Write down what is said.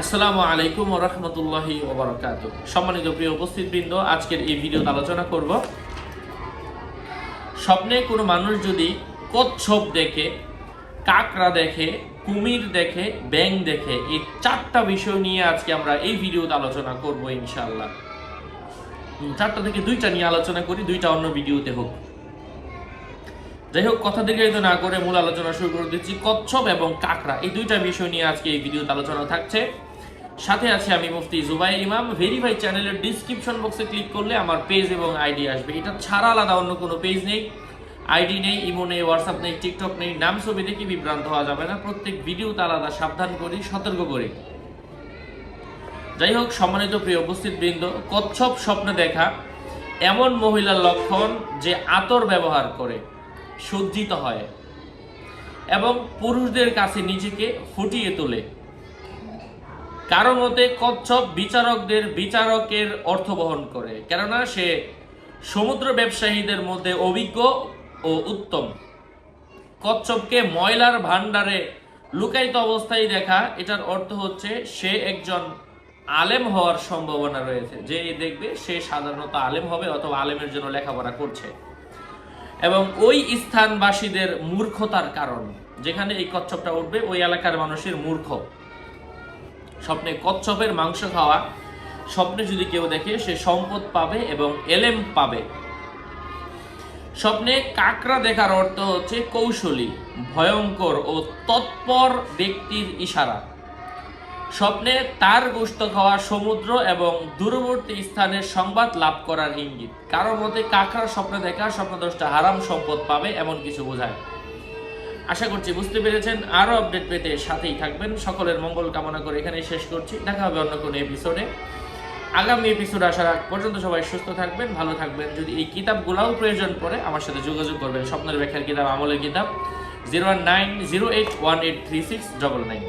আসসালামু আলাইকুম ওয়া রাহমাতুল্লাহি ওয়া বারাকাতুহু। সম্মানিত প্রিয় উপস্থিতবৃন্দ, আজকের এই ভিডিওতে আলোচনা করব স্বপ্নে কোনো মানুষ যদি কচ্ছপ দেখে, কাকড়া দেখে, কুমির দেখে, ব্যাঙ দেখে, এই চারটা বিষয় নিয়ে আজকে আমরা এই ভিডিওতে আলোচনা করব ইনশাআল্লাহ। চারটা থেকে দুইটা নিয়ে আলোচনা করি, দুইটা অন্য ভিডিওতে হোক। যাই হোক, কথা দীর্ঘায়িত না করে মূল আলোচনা শুরু করে দিচ্ছি। কচ্ছপ এবং কাকড়া এই দুইটা বিষয় নিয়ে আজকে এই ভিডিওতে আলোচনা থাকছে। সাথে আছে আমি মুফতি জুবাইর ইমাম। ভেরিফাই চ্যানেলের ডিসক্রিপশন বক্সে ক্লিক করলে আমার পেজ এবং আইডি আসবে। এটা ছাড়া আলাদা অন্য কোনো পেজ নেই, আইডি নেই, ইমো নেই, হোয়াটসঅ্যাপ নেই, টিকটক নেই। নাম ছবি দেখে বিভ্রান্ত হওয়া যাবে না। প্রত্যেক ভিডিওতে আলাদা সাবধান করি, সতর্ক করি। যাই হোক, সম্মানিত প্রিয় উপস্থিতবৃন্দ, কচ্ছপ স্বপ্নে দেখা এমন মহিলার লক্ষণ যে আতর ব্যবহার করে সজ্জিত হয় এবং পুরুষদের কাছে নিজেকে ফুটিয়ে তোলে। কারো মতে কচ্ছপ বিচারকের অর্থ বহন করে, কেননা সে সমুদ্র ব্যবসায়ীদের মধ্যে অভিজ্ঞ ও উত্তম। কচ্ছপকে ময়লার ভান্ডারে লুকায়িত অবস্থায় দেখা, এটার অর্থ হচ্ছে সে একজন আলেম হওয়ার সম্ভাবনা রয়েছে। যে দেখবে সে সাধারণত আলেম হবে অথবা আলেমের জন্য লেখাপড়া করছে। এবং ওই স্থানবাসীদের মূর্খতার কারণ, যেখানে এই কচ্ছপটা উঠবে ওই এলাকার মানুষের মূর্খ। স্বপ্নে কচ্ছপের মাংস খাওয়া স্বপ্নে যদি কেউ দেখে সে সম্পদ পাবে এবং এলেম পাবে। স্বপ্নে কাকড়া দেখার অর্থ হচ্ছে কৌশলী, ভয়ঙ্কর ও তৎপর ব্যক্তির ইশারা। স্বপ্নে তার গোশত খাওয়া সমুদ্র এবং দূরবর্তী স্থানের সংবাদ লাভ করার ইঙ্গিত। কারো মতে কাকড়ার স্বপ্নে দেখা স্বপ্নদ্রষ্টা হারাম সম্পদ পাবে এমন কিছু বোঝায়। আশা করছি বুঝতে পেরেছেন। আরো আপডেট পেতে সাথেই থাকবেন। সকলের মঙ্গল কামনা করে এখানেই শেষ করছি। দেখা হবে অন্য কোনো এপিসোডে। আগামী এপিসোডে আসার আগ পর্যন্ত সবাই সুস্থ থাকবেন, ভালো থাকবেন। যদি এই কিতাবগুলোও প্রয়োজন পড়ে আমার সাথে যোগাযোগ করবেন। স্বপ্নের ব্যাখ্যার কিতাব, আমলের কিতাব 019081836999।